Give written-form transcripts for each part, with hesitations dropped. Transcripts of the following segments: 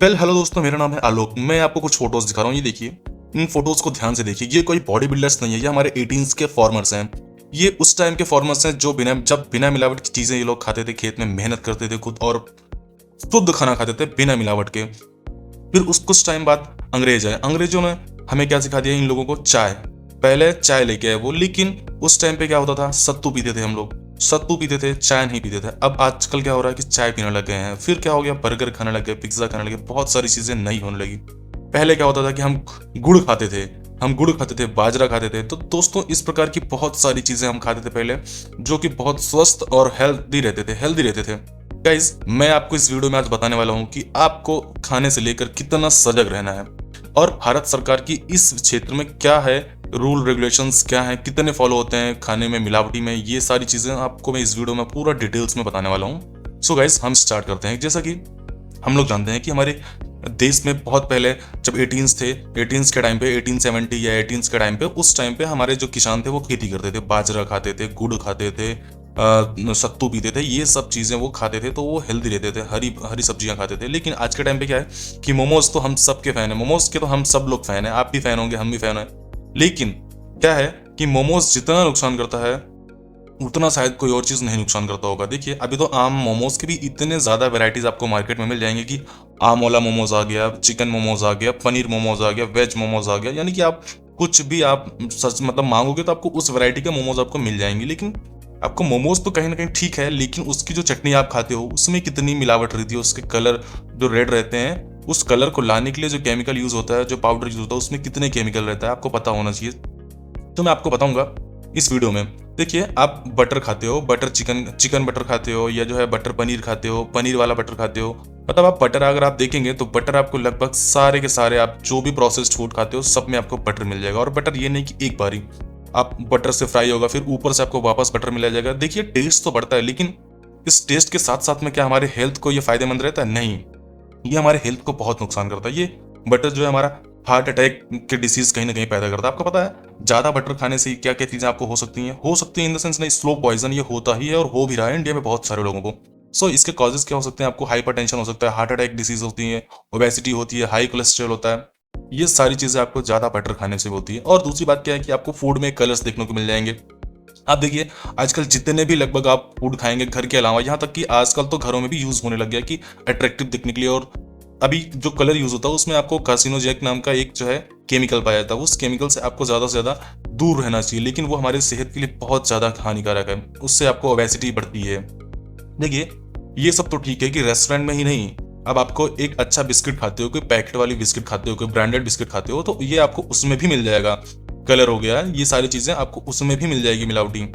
Hello दोस्तों, मेरा नाम है आलोक। मैं आपको कुछ फोटोज दिखा रहा हूँ। ये देखिए, इन फोटोज को ध्यान से देखिए। ये कोई बॉडी बिल्डर्स नहीं है, ये हमारे 18s के फार्मर्स हैं। ये उस टाइम के फार्मर्स हैं जो बिना मिलावट की चीजें ये लोग खाते थे, खेत में मेहनत करते थे खुद और शुद्ध खाना खाते थे बिना मिलावट के। फिर उस कुछ टाइम बाद अंग्रेज आए। अंग्रेजों ने हमें क्या सिखा दिया? इन लोगों को चाय। पहले चाय लेके आए वो, लेकिन उस टाइम पे क्या होता था? सत्तू पीते थे हम लोग, सत्तू पीते थे, चाय नहीं पीते थे। अब आजकल क्या हो रहा है कि चाय पीने लग गए हैं। फिर क्या हो गया? बर्गर खाने लग गए, पिज्जा खाने लगे, बहुत सारी चीजें नई होने लगी। पहले क्या होता था कि हम गुड़ खाते थे, बाजरा खाते थे। तो दोस्तों, इस प्रकार की बहुत सारी चीजें हम खाते थे पहले, जो कि बहुत स्वस्थ और हेल्दी रहते थे। गाइज, मैं आपको इस वीडियो में आज बताने वाला हूं कि आपको खाने से लेकर कितना सजग रहना है और भारत सरकार की इस क्षेत्र में क्या है, रूल रेगुलेशंस क्या है, कितने फॉलो होते हैं खाने में, मिलावटी में। ये सारी चीजें आपको मैं इस वीडियो में पूरा डिटेल्स में बताने वाला हूँ। सो गाइज, हम स्टार्ट करते हैं। जैसा कि हम लोग जानते हैं कि हमारे देश में बहुत पहले जब 18s थे, 18s के टाइम पे, 1870 या 18s के टाइम पे, उस टाइम पे हमारे जो किसान थे वो खेती करते थे, बाजरा खाते थे, गुड़ खाते थे, सत्तू पीते थे। ये सब चीज़ें वो खाते थे, तो वो हेल्दी रहते थे, हरी हरी सब्जियां खाते थे। लेकिन आज के टाइम पे क्या है कि मोमोज तो हम सबके फैन है, मोमोज के तो हम सब लोग फैन है, आप भी फैन होंगे, हम भी फैन है। लेकिन क्या है कि मोमोज जितना नुकसान करता है उतना शायद कोई और चीज़ नहीं नुकसान करता होगा। देखिए, अभी तो आम मोमोज के भी इतने ज़्यादा वेराइटीज आपको मार्केट में मिल जाएंगे कि आम वाला मोमोज आ गया, चिकन मोमोज आ गया, पनीर मोमोज आ गया, वेज मोमोज आ गया। यानी कि आप कुछ भी आप सच मतलब मांगोगे तो आपको उस वैरायटी के मोमोज आपको मिल जाएंगे। लेकिन आपको मोमोज तो कहीं ना कहीं ठीक है, लेकिन उसकी जो चटनी आप खाते हो उसमें कितनी मिलावट रहती है, उसके कलर जो रेड रहते हैं, उस कलर को लाने के लिए जो केमिकल यूज होता है, जो पाउडर यूज होता है, उसमें कितने केमिकल रहता है आपको पता होना चाहिए। तो मैं आपको बताऊंगा इस वीडियो में। देखिए, आप बटर खाते हो, बटर चिकन बटर खाते हो, या जो है बटर पनीर खाते हो, पनीर वाला बटर खाते हो। मतलब आप बटर अगर आप देखेंगे तो बटर आपको लगभग सारे के सारे, आप जो भी प्रोसेस्ड फूड खाते हो सब में आपको बटर मिल जाएगा। और बटर ये नहीं कि एक बारी आप बटर से फ्राई होगा फिर ऊपर से आपको वापस बटर मिला जाएगा। देखिए, टेस्ट तो बढ़ता है, लेकिन इस टेस्ट के साथ साथ में क्या हमारे हेल्थ को ये फायदेमंद रहता है? नहीं, ये हमारे हेल्थ को बहुत नुकसान करता है। ये बटर जो है हमारा हार्ट अटैक के डिसीज कहीं ना कहीं पैदा करता है। आपको पता है ज्यादा बटर खाने से क्या क्या चीजें आपको हो सकती हैं इन द सेंस नहीं, स्लो पॉइजन ये होता ही है और हो भी रहा है इंडिया में बहुत सारे लोगों को। सो इसके कॉजेज क्या हो सकते हैं? आपको हाइपरटेंशन हो सकता है, हार्ट अटैक डिसीज होती है, ओबेसिटी होती है, हाई कोलेस्ट्रॉल होता है। ये सारी चीजें आपको ज्यादा बटर खाने से होती है। और दूसरी बात क्या है कि आपको फूड में कलर्स देखने को मिल जाएंगे। आप देखिए, आजकल जितने भी लगभग आप फूड खाएंगे घर के अलावा, यहाँ तक कि आजकल तो घरों में भी यूज होने लग गया कि अट्रैक्टिव दिखने के लिए। और अभी जो कलर यूज होता है उसमें आपको कार्सिनोजेनिक नाम का एक जो है केमिकल पाया जाता है। उस केमिकल से आपको ज्यादा से ज्यादा दूर रहना चाहिए, लेकिन वो हमारे सेहत के लिए बहुत ज्यादा हानिकारक है। उससे आपको ओबेसिटी बढ़ती है। देखिए, ये सब तो ठीक है कि रेस्टोरेंट में ही नहीं, अब आपको एक अच्छा बिस्किट खाते हो, कोई पैकेट वाली बिस्किट खाते हो, कोई ब्रांडेड बिस्किट खाते हो, तो ये आपको उसमें भी मिल जाएगा। कलर हो गया, ये सारी चीजें आपको उसमें भी मिल जाएगी मिलावटी।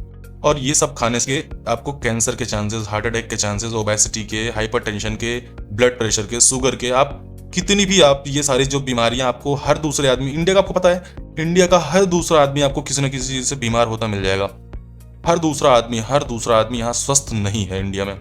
और ये सब खाने से आपको कैंसर के चांसेस, हार्ट अटैक के चांसेस, ओबेसिटी के, हाइपरटेंशन के, ब्लड प्रेशर के, शुगर के, आप कितनी भी आप ये सारी जो बीमारियां आपको हर दूसरे आदमी, इंडिया का आपको पता है, इंडिया का हर दूसरा आदमी आपको किसी न किसी चीज से बीमार होता मिल जाएगा। हर दूसरा आदमी यहाँ स्वस्थ नहीं है इंडिया में।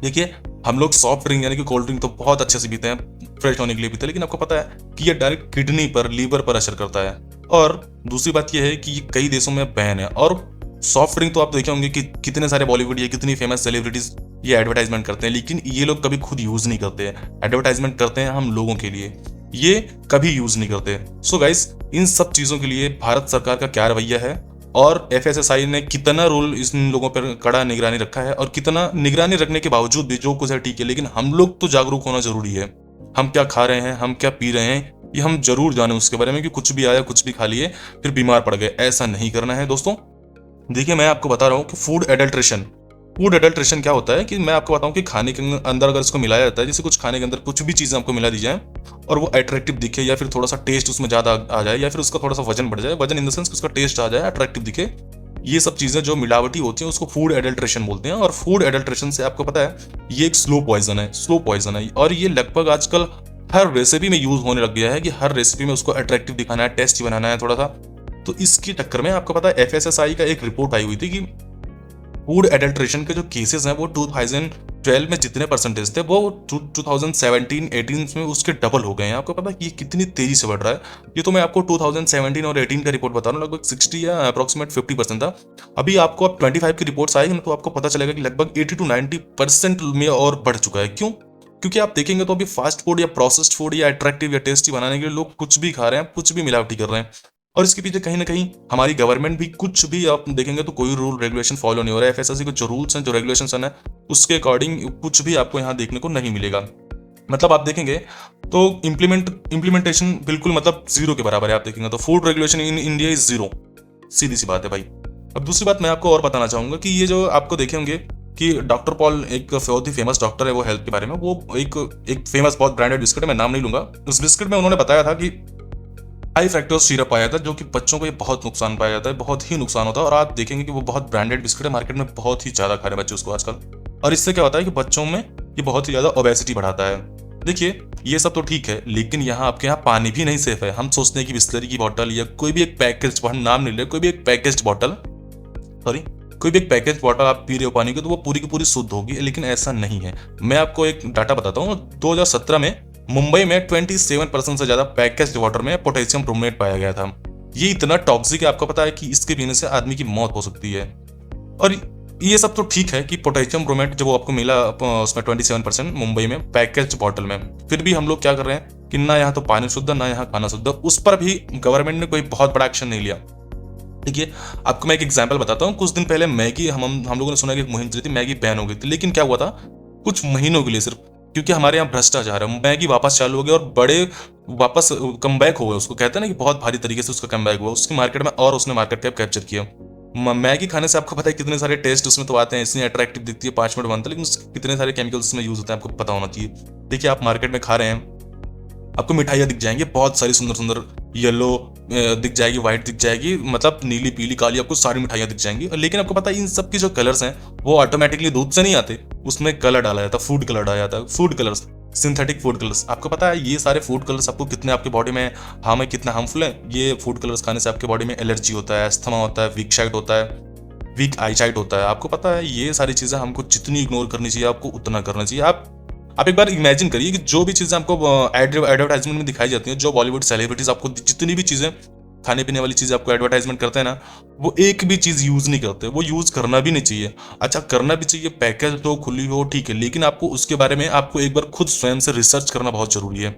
देखिए, हम लोग सॉफ्ट ड्रिंक यानी कि कोल्ड ड्रिंक तो बहुत अच्छे से पीते हैं, फ्रेश होने के लिए पीते हैं, लेकिन आपको पता है कि ये डायरेक्ट किडनी पर, लीवर पर असर करता है। और दूसरी बात यह है कि ये कई देशों में बैन है। और सॉफ्ट ड्रिंक तो आप देखे होंगे कि कितने सारे बॉलीवुड या कितनी फेमस सेलिब्रिटीज ये एडवर्टाइजमेंट करते हैं, लेकिन ये लोग कभी खुद यूज नहीं करते हैं। एडवर्टाइजमेंट करते हैं हम लोगों के लिए, ये कभी यूज नहीं करते। सो गाइस, इन सब चीजों के लिए भारत सरकार का क्या रवैया है और एफएसएसआई ने कितना रोल इन लोगों पर कड़ा निगरानी रखा है, और कितना निगरानी रखने के बावजूद भी जो कुछ है ठीक है, लेकिन हम लोग तो जागरूक होना जरूरी है। हम क्या खा रहे हैं, हम क्या पी रहे हैं, ये हम जरूर जाने उसके बारे में कि कुछ भी आया, कुछ भी खा लिए, फिर बीमार पड़ गए, ऐसा नहीं करना है दोस्तों। देखिए, मैं आपको बता रहा हूँ कि फूड एडल्ट्रेशन क्या होता है कि मैं आपको बताऊं कि खाने के अंदर अगर इसको मिलाया जाता है, जैसे कुछ खाने के अंदर कुछ भी चीजें आपको मिला दी जाए और वो अट्रैक्टिव दिखे, या फिर थोड़ा सा टेस्ट उसमें ज्यादा आ जाए, या फिर उसका थोड़ा सा वजन बढ़ जाए, वजन इन द सेंस उसका टेस्ट आ जाए, अट्रैक्टिव दिखे, ये सब चीजें जो मिलावटी होती हैं उसको फूड एडल्ट्रेशन बोलते हैं। और फूड एडल्ट्रेशन से आपको पता है ये एक स्लो पॉइजन है। और ये लगभग आजकल हर रेसिपी में यूज होने लग गया है कि हर रेसिपी में उसको अट्रैक्टिव दिखाना है, टेस्टी बनाना है थोड़ा सा। तो इसकी टक्कर में आपको पता है एफएसएसआई का एक रिपोर्ट आई हुई थी कि फूड एडल्ट्रेशन के जो केसेस हैं वो 2012 में जितने परसेंटेज थे वो 2017-18 में उसके डबल हो गए हैं। आपको पता है कि ये कितनी तेजी से बढ़ रहा है? ये तो मैं आपको 2017 और 18 का रिपोर्ट बता रहा हूँ, लगभग 60 या अप्रोक्सीमेट 50% था। अभी आपको अब 25 की रिपोर्ट्स आएगी तो आपको पता चलेगा कि लगभग 80 to 90% में और बढ़ चुका है। क्यों? क्योंकि आप देखेंगे तो अभी फास्ट फूड या प्रोसेस्ड फूड या अट्रैक्टिव या टेस्टी बनाने के लिए लोग कुछ भी खा रहे हैं, कुछ भी मिलावटी कर रहे हैं। और इसके पीछे कहीं ना कहीं हमारी गवर्नमेंट भी, कुछ भी आप देखेंगे तो कोई रूल रेगुलेशन फॉलो नहीं हो रहा है। एफएसएसआई के जो रूल्स हैं, जो रेगुलेशन है, उसके अकॉर्डिंग कुछ भी आपको यहाँ देखने को नहीं मिलेगा। मतलब आप देखेंगे तो इम्प्लीमेंटेशन बिल्कुल मतलब जीरो के बराबर है। आप देखेंगे तो food regulation in India is zero, सीधी सी बात है भाई। अब दूसरी बात मैं आपको और बताना चाहूंगा कि ये जो आपको देखे होंगे कि डॉक्टर पॉल एक बहुत ही फेमस डॉक्टर है, वो हेल्थ के बारे में, वो एक फेमस बहुत ब्रांडेड बिस्किट है, मैं नाम नहीं लूंगा। उस बिस्किट में उन्होंने बताया था कि हाई फ्रैक्टोज सिरप पाया था, जो कि बच्चों को ये बहुत नुकसान पाया जाता है, बहुत ही नुकसान होता है। और आप देखेंगे कि वो बहुत ब्रांडेड बिस्किट है, मार्केट में बहुत ही ज्यादा खा रहे हैं बच्चे उसको आजकल। और इससे क्या होता है कि बच्चों में ये बहुत ही ज्यादा ओबेसिटी बढ़ाता है। देखिए ये सब तो ठीक है, लेकिन यहाँ आपके यहाँ पानी भी नहीं सेफ है। हम सोचते हैं कि बिस्लरी की बोतल या कोई भी एक पैकेज, हम नाम नहीं ले, कोई भी एक पैकेज बोतल, सॉरी, कोई भी एक पैकेज बोतल आप पी रहे हो पानी की, तो वो पूरी की पूरी शुद्ध होगी, लेकिन ऐसा नहीं है। मैं आपको एक डाटा बताता हूँ। 2017 में मुंबई में 27% से ज्यादा पैकेज्ड वाटर में पोटेशियम ब्रोमेट पाया गया था। ये इतना टॉक्सिक है, आपको पता है कि इसके पीने से आदमी की मौत हो सकती है। और ये सब तो ठीक है कि पोटेशियम ब्रोमेट जब आपको मिला उसमें 27% मुंबई में पैकेज्ड बॉटल में, फिर भी हम लोग क्या कर रहे हैं कि ना यहाँ तो पानी शुद्ध, ना यहाँ खाना शुद्ध। उस पर भी गवर्नमेंट ने कोई बहुत बड़ा एक्शन नहीं लिया। देखिए आपको मैं एक एग्जांपल बताता हूँ। कुछ दिन पहले मैगी, हम लोगों ने सुना कि एक मुहिम चली थी, मैगी बैन हो गई थी, लेकिन क्या हुआ था कुछ महीनों के लिए सिर्फ, क्योंकि हमारे यहाँ भ्रष्टाचार है, मैगी वापस चालू हो गया और बड़े वापस कमबैक हो गए। उसको कहते हैं ना कि बहुत भारी तरीके से उसका कमबैक हुआ उसकी मार्केट में, और उसने मार्केट कैप कैप्चर किया। मैगी खाने से आपको पता है कितने सारे टेस्ट उसमें तो आते हैं, इतनी अट्रैक्टिव दिखती है, 5 मिनट बनता है, लेकिन कितने सारे केमिकल्स उसमें यूज होते हैं आपको पता होना चाहिए। देखिए आप मार्केट में खा रहे हैं, आपको मिठाइयाँ दिख जाएंगी बहुत सारी सुंदर सुंदर, येलो दिख जाएगी, व्हाइट दिख जाएगी, मतलब नीली पीली काली, आपको सारी मिठाइयाँ दिख जाएंगी। लेकिन आपको पता है इन सब की जो कलर्स हैं वो ऑटोमेटिकली दूध से नहीं आते, उसमें कलर डाला जाता है, फूड कलर डाला जाता है, food colours, synthetic food colours. आपको पता है ये सारे फूड कलर्स आपको कितने आपके बॉडी में कितना हार्मफुल है। ये फूड कलर्स खाने से आपके बॉडी में एलर्जी होता है, अस्थमा होता है, वीक साइट होता है, वीक आई साइट होता है। आपको पता है ये सारी चीजें हमको जितनी इग्नोर करनी चाहिए आपको उतना करना चाहिए। आप एक बार इमेजिन करिए कि जो भी चीजें आपको एडवर्टाइजमेंट में दिखाई जाती हैं, जो बॉलीवुड सेलिब्रिटीज आपको जितनी भी चीजें खाने पीने वाली चीजें आपको एडवर्टाइजमेंट करते हैं ना, वो एक भी चीज यूज नहीं करते, वो यूज करना भी नहीं चाहिए। अच्छा करना भी चाहिए, पैकेज हो खुली हो ठीक है, लेकिन आपको उसके बारे में आपको एक बार खुद स्वयं से रिसर्च करना बहुत जरूरी है।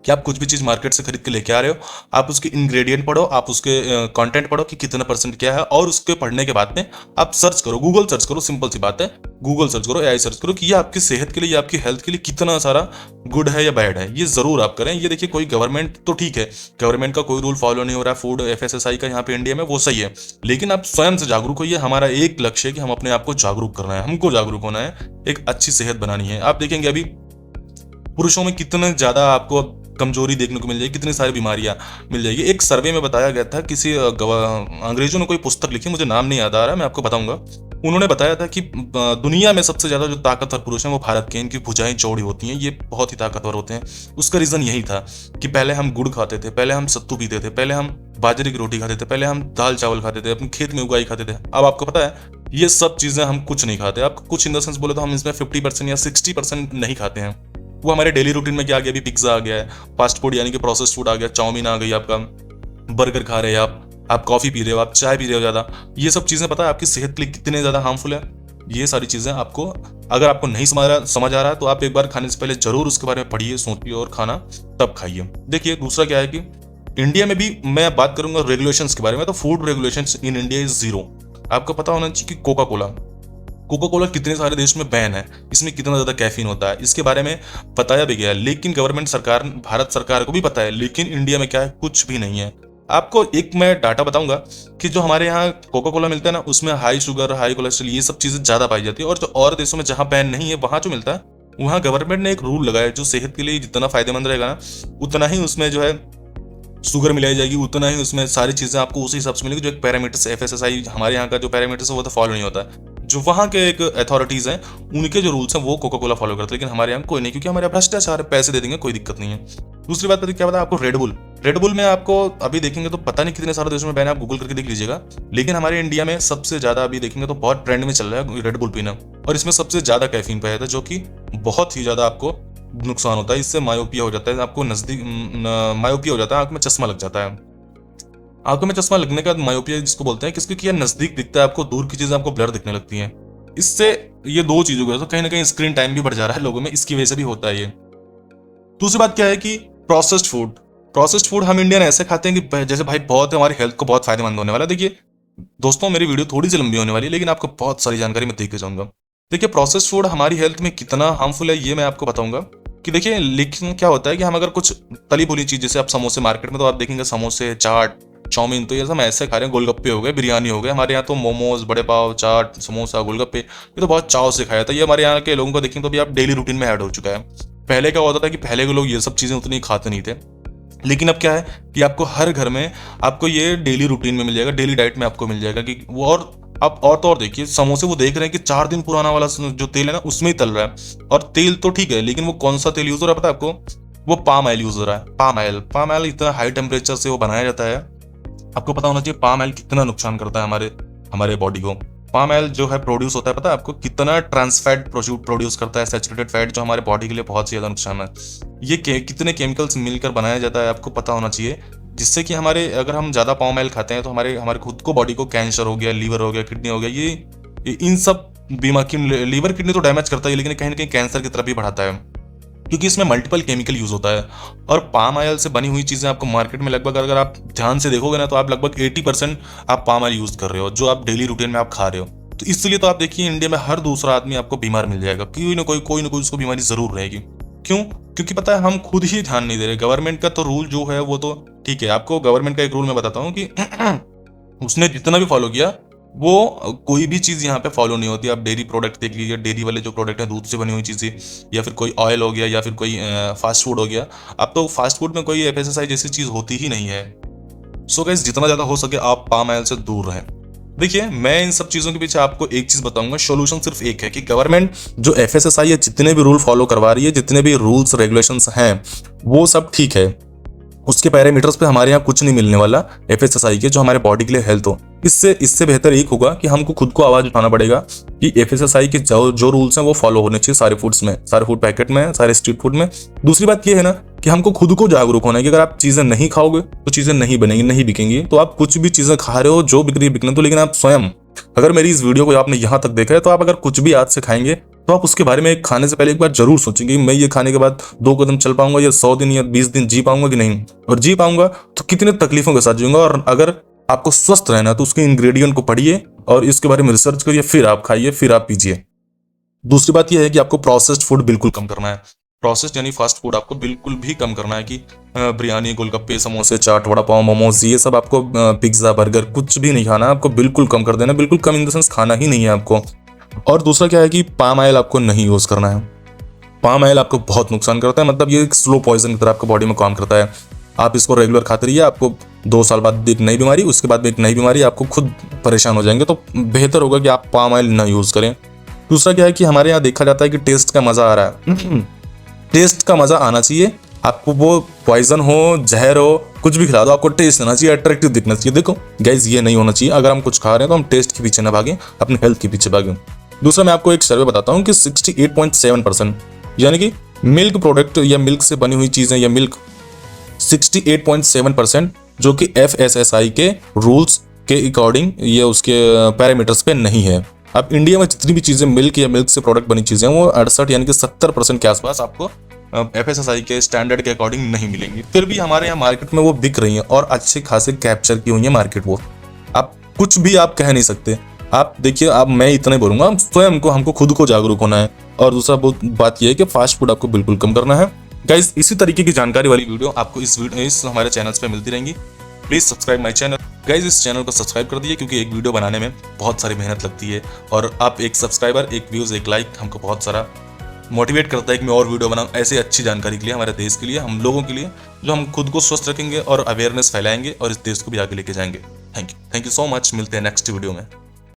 कि आप कुछ भी चीज मार्केट से खरीद के लेके आ रहे हो, आप उसके इंग्रेडिएंट पढ़ो, आप उसके कंटेंट पढ़ो कि कितना परसेंट क्या है, और उसके पढ़ने के बाद में आप सर्च करो, गूगल सर्च करो, सिंपल सी बात है, गूगल सर्च करो, एआई सर्च करो कि ये आपकी सेहत के लिए, आपकी हेल्थ के लिए कितना सारा गुड है या बैड है। ये जरूर आप करें। ये देखिए कोई गवर्नमेंट तो ठीक है, गवर्नमेंट का कोई रूल फॉलो नहीं हो रहा है, फूड एफएसएसआई का यहाँ पे इंडिया में वो सही है, लेकिन आप स्वयं से जागरूक होइए। हमारा एक लक्ष्य है कि हम अपने आप को जागरूक करना है, हमको जागरूक होना है, एक अच्छी सेहत बनानी है। आप देखेंगे अभी पुरुषों में कितना ज्यादा आपको कमजोरी देखने को मिल जाएगी, कितनी सारी बीमारियां मिल जाएगी। एक सर्वे में बताया गया था, किसी अंग्रेजों ने कोई पुस्तक लिखी, मुझे नाम नहीं याद आ रहा, मैं आपको बताऊंगा। उन्होंने बताया था कि दुनिया में सबसे ज्यादा जो ताकतवर पुरुष हैं वो भारत के, इनकी भुजाएं चौड़ी होती हैं, ये बहुत ही ताकतवर होते हैं। उसका रीजन यही था कि पहले हम गुड़ खाते थे, पहले हम सत्तू पीते थे, पहले हम बाजरे की रोटी खाते थे, पहले हम दाल चावल खाते थे, अपने खेत में उगाई खाते थे। अब आपको पता है ये सब चीजें हम कुछ नहीं खाते। आपको कुछ इन द सेंस बोले तो हम इसमें 50% या 60% नहीं खाते हैं। वो हमारे डेली रूटीन में क्या आ गया, अभी पिज्जा आ गया है, फास्ट फूड यानी कि प्रोसेस्ड फूड आ गया, चाउमीन आ गई, आपका बर्गर खा रहे हैं आप कॉफी पी रहे हो, आप चाय पी रहे हो ज्यादा। ये सब चीजें पता है आपकी सेहत के लिए कितने ज्यादा हार्मफुल है। ये सारी चीजें आपको, अगर आपको नहीं समझ आ रहा है तो आप एक बार खाने से पहले जरूर उसके बारे में पढ़िए, सोचिए और खाना तब खाइए। देखिए दूसरा क्या है कि इंडिया में भी मैं बात करूंगा रेगुलेशंस के बारे में, तो food regulations in India is zero. आपको पता होना चाहिए कि कोका कोला कितने सारे देश में बैन है, इसमें कितना ज्यादा कैफीन होता है, इसके बारे में बताया भी गया है। लेकिन गवर्नमेंट सरकार, भारत सरकार को भी पता है, लेकिन इंडिया में क्या है, कुछ भी नहीं है। आपको एक मैं डाटा बताऊंगा कि जो हमारे यहाँ कोका कोला मिलता है ना, उसमें हाई शुगर, हाई कोलेस्ट्रॉल, ये सब चीजें ज्यादा पाई जाती है। और जो और देशों में जहां बैन नहीं है, वहां जो मिलता है, वहां गवर्नमेंट ने एक रूल लगाया है, जो सेहत के लिए जितना फायदेमंद रहेगा ना, उतना ही उसमें जो है शुगर मिलाई जाएगी, उतना ही उसमें सारी चीजें आपको उसी हिसाब से मिलेगी। जो एक पैरामीटर्स एफएसएसआई हमारे यहाँ का जो पैरामीटर्स है वो तो फॉलो नहीं होता है। जो वहाँ के एक अथॉरिटीज हैं, उनके जो रूल्स हैं वो कोका कोला फॉलो करते हैं, लेकिन हमारे यहाँ कोई नहीं, क्योंकि हमारे यहाँ भ्रष्टाचार है, पैसे दे देंगे, कोई दिक्कत नहीं है। दूसरी बात पता क्या बता आपको, रेडबुल में आपको अभी देखेंगे तो पता नहीं कितने सारे देशों में बैन है, आप गूगल करके देख लीजिएगा। लेकिन हमारे इंडिया में सबसे ज्यादा अभी देखेंगे तो बहुत ट्रेंड में चल रहा है रेडबुल पीना, और इसमें सबसे ज्यादा कैफीन पाया जाता है, जो कि बहुत ही ज्यादा आपको नुकसान होता है। इससे मायोपिया हो जाता है, आपको नजदीक मायोपिया हो जाता है, आंख में चश्मा लग जाता है। आंखों में चश्मा लगने का मायोपिया जिसको बोलते हैं, किसको किया नजदीक दिखता है, आपको दूर की चीजें आपको ब्लर दिखने लगती हैं। इससे ये दो चीजों की वजह से कहीं ना कहीं स्क्रीन टाइम भी बढ़ जा रहा है लोगों में, इसकी वजह से भी होता है ये। दूसरी बात क्या है कि प्रोसेस्ड फूड हम इंडियन ऐसे खाते हैं कि जैसे भाई बहुत हमारी हेल्थ को बहुत फायदेमंद होने वाला है। देखिए दोस्तों, मेरी वीडियो थोड़ी सी लंबी होने वाली है, लेकिन आपको बहुत सारी जानकारी मैं देके जाऊंगा। देखिए प्रोसेस्ड फूड हमारी हेल्थ में कितना हार्मफुल है ये मैं आपको बताऊंगा कि देखिए, लेकिन क्या होता है कि हम अगर कुछ तली भुनी चीज, जैसे आप समोसे, मार्केट में तो आप देखेंगे समोसे, चाट, चाउमीन, तो ये सब हम ऐसे खा रहे हैं, गोलगप्पे हो गए, बिरयानी हो गए, हमारे यहाँ तो मोमोज, बड़े पाव, चाट, समोसा, गोलगप्पे, ये तो बहुत चाव से खाया था। ये हमारे यहाँ के लोगों को देखेंगे तो अभी आप डेली रूटीन में ऐड हो चुका है। पहले क्या होता था कि पहले के लोग ये सब चीजें उतनी खाते नहीं थे, लेकिन अब क्या है कि आपको हर घर में आपको ये डेली रूटीन में मिल जाएगा, डेली डाइट में आपको मिल जाएगा कि वो। और आप और तो और देखिए, समोसे वो देख रहे हैं कि 4 दिन पुराना वाला जो तेल है ना उसमें ही तल रहा है। और तेल तो ठीक है, लेकिन वो कौन सा तेल यूज हो रहा है पता है आपको? वो पाम ऑयल यूज हो रहा है। पाम ऑयल इतना हाई टेम्परेचर से वो बनाया जाता है। आपको पता होना चाहिए पाम ऑयल कितना नुकसान करता है हमारे बॉडी को। पाम ऑयल जो है प्रोड्यूस होता है, पता है आपको कितना ट्रांस फैट प्रोड्यूस करता है, सैचुरेटेड फैट, जो हमारे बॉडी के लिए बहुत ज्यादा नुकसान है। ये कितने केमिकल्स मिलकर बनाया जाता है आपको पता होना चाहिए, जिससे कि अगर हम ज्यादा पाम ऑयल खाते हैं तो हमारे खुद को बॉडी को कैंसर हो गया, लीवर हो गया, किडनी हो गया, ये इन सब बीमारी की, लीवर किडनी तो डैमेज करता है लेकिन कहीं ना कहीं कैंसर की तरफ भी बढ़ाता है, क्योंकि इसमें मल्टीपल केमिकल यूज होता है। और पाम ऑयल से बनी हुई चीजें आपको मार्केट में लगभग, अगर आप ध्यान से देखोगे ना, तो आप लगभग 80% आप पाम ऑयल यूज कर रहे हो, जो आप डेली रूटीन में आप खा रहे हो। तो इसलिए तो आप देखिए इंडिया में हर दूसरा आदमी आपको बीमार मिल जाएगा, कोई ना कोई उसको बीमारी जरूर रहेगी। क्यों? क्योंकि पता है हम खुद ही ध्यान नहीं दे रहे। गवर्नमेंट का तो रूल जो है वो तो ठीक है, आपको गवर्नमेंट का एक रूल मैं बताता हूँ कि उसने जितना भी फॉलो किया, वो कोई भी चीज यहाँ पे फॉलो नहीं होती। आप डेयरी प्रोडक्ट देख लीजिए, डेयरी वाले जो प्रोडक्ट है, दूध से बनी हुई चीजें, या फिर कोई ऑयल हो गया, या फिर कोई फास्ट फूड हो गया, अब तो फास्ट फूड में कोई FSSAI जैसी चीज होती ही नहीं है। सो गाइस, जितना ज्यादा हो सके आप पाम ऑयल से दूर रहें। देखिए, मैं इन सब चीजों के पीछे आपको एक चीज बताऊंगा, सोल्यूशन सिर्फ एक है कि गवर्नमेंट जो FSSAI है, जितने भी रूल फॉलो करवा रही है, जितने भी रूल्स रेगुलेशंस हैं, वो सब ठीक है। उसके पैरामीटर्स पे हमारे यहाँ कुछ नहीं मिलने वाला FSSAI के, जो हमारे बॉडी के लिए हेल्थ हो। इससे बेहतर एक होगा कि हमको खुद को आवाज उठाना पड़ेगा कि FSSAI के जो रूल्स हैं वो फॉलो होने चाहिए सारे फूड्स में, सारे फूड पैकेट में, सारे स्ट्रीट फूड में। दूसरी बात ये है ना कि हमको खुद को जागरूक होना है कि अगर आप चीजें नहीं खाओगे तो चीजें नहीं बनेंगी, नहीं बिकेंगी। तो आप कुछ भी चीजें खा रहे हो, जो बिक रही है बिकने तो, लेकिन आप स्वयं, अगर मेरी इस वीडियो को आपने यहाँ तक देखा है, तो आप अगर कुछ भी आज से खाएंगे तो आप उसके बारे में खाने से पहले एक बार जरूर सोचेंगे मैं ये खाने के बाद 2 कदम चल पाऊंगा, या 100 दिन या 20 दिन जी पाऊंगा कि नहीं, और जी पाऊंगा तो कितने तकलीफों के साथ जीऊंगा। और अगर आपको स्वस्थ रहना है तो उसके इंग्रेडिएंट को पढ़िए और इसके बारे में रिसर्च करिए, फिर आप खाइए, फिर आप पीजिए। दूसरी बात यह है कि आपको प्रोसेस्ड फूड बिल्कुल कम करना है। प्रोसेस्ड यानी फास्ट फूड आपको बिल्कुल भी कम करना है, कि बिरयानी, गोलगप्पे, समोसे, चाट, वड़ा पाव, मोमोज, ये सब आपको, पिज्जा, बर्गर, कुछ भी नहीं खाना, आपको बिल्कुल कम कर देना, बिल्कुल कम इन द सेंस खाना ही नहीं है आपको। और दूसरा क्या है कि पाम ऑयल आपको नहीं यूज करना है। पाम ऑयल आपको बहुत नुकसान करता है, मतलब ये एक स्लो पॉइजन की तरह आपको बॉडी में काम करता है। आप इसको रेगुलर खाते रहिए, आपको 2 साल बाद एक नई बीमारी, उसके बाद एक नई बीमारी, आपको खुद परेशान हो जाएंगे। तो बेहतर होगा कि आप पाम ऑयल ना यूज करें। दूसरा क्या है कि हमारे यहाँ देखा जाता है कि टेस्ट का मजा आ रहा है। टेस्ट का मजा आना चाहिए आपको, वो पॉइजन हो, जहर हो, कुछ भी खिला दो, आपको टेस्ट आना चाहिए, अट्रैक्टिव दिखना चाहिए। देखो गाइज, ये नहीं होना चाहिए। अगर हम कुछ खा रहे हैं तो हम टेस्ट के पीछे ना भागें, अपने हेल्थ के पीछे भागें। दूसरा, मैं आपको एक सर्वे बताता हूँ कि 68.7%, यानी कि मिल्क प्रोडक्ट या मिल्क से बनी हुई चीजें, या मिल्क 68.7%, जो कि FSSAI के रूल्स के अकॉर्डिंग ये उसके पैरामीटर्स पे नहीं है। अब इंडिया में जितनी भी चीजें मिल्क या मिल्क से प्रोडक्ट बनी चीजें, वो 68 यानी कि 70% के आसपास आपको FSSAI के स्टैंडर्ड के अकॉर्डिंग नहीं मिलेंगी। फिर भी हमारे यहाँ मार्केट में वो बिक रही है और अच्छे खासे कैप्चर की हुई है मार्केट वो। आप कुछ भी आप कह नहीं सकते। आप देखिए, आप, मैं इतना ही बोलूंगा, स्वयं को, हमको खुद को जागरूक होना है। और दूसरा बात यह है कि फास्ट फूड आपको बिल्कुल कम करना है। गाइस, इसी तरीके की जानकारी वाली वीडियो आपको इस हमारे चैनल्स पे मिलती रहेंगी। Please subscribe my channel. Guys, इस चैनल को सब्सक्राइब कर दीजिए, क्योंकि एक वीडियो बनाने में बहुत सारी मेहनत लगती है, और आप एक सब्सक्राइबर, एक व्यूज, एक लाइक हमको बहुत सारा मोटिवेट करता है कि मैं और वीडियो बनाऊं ऐसे अच्छी जानकारी के लिए, हमारे देश के लिए, हम लोगों के लिए, जो हम खुद को स्वस्थ रखेंगे और अवेयरनेस फैलाएंगे और इस देश को भी आगे लेके जाएंगे। Thank you so much. मिलते हैं नेक्स्ट वीडियो में।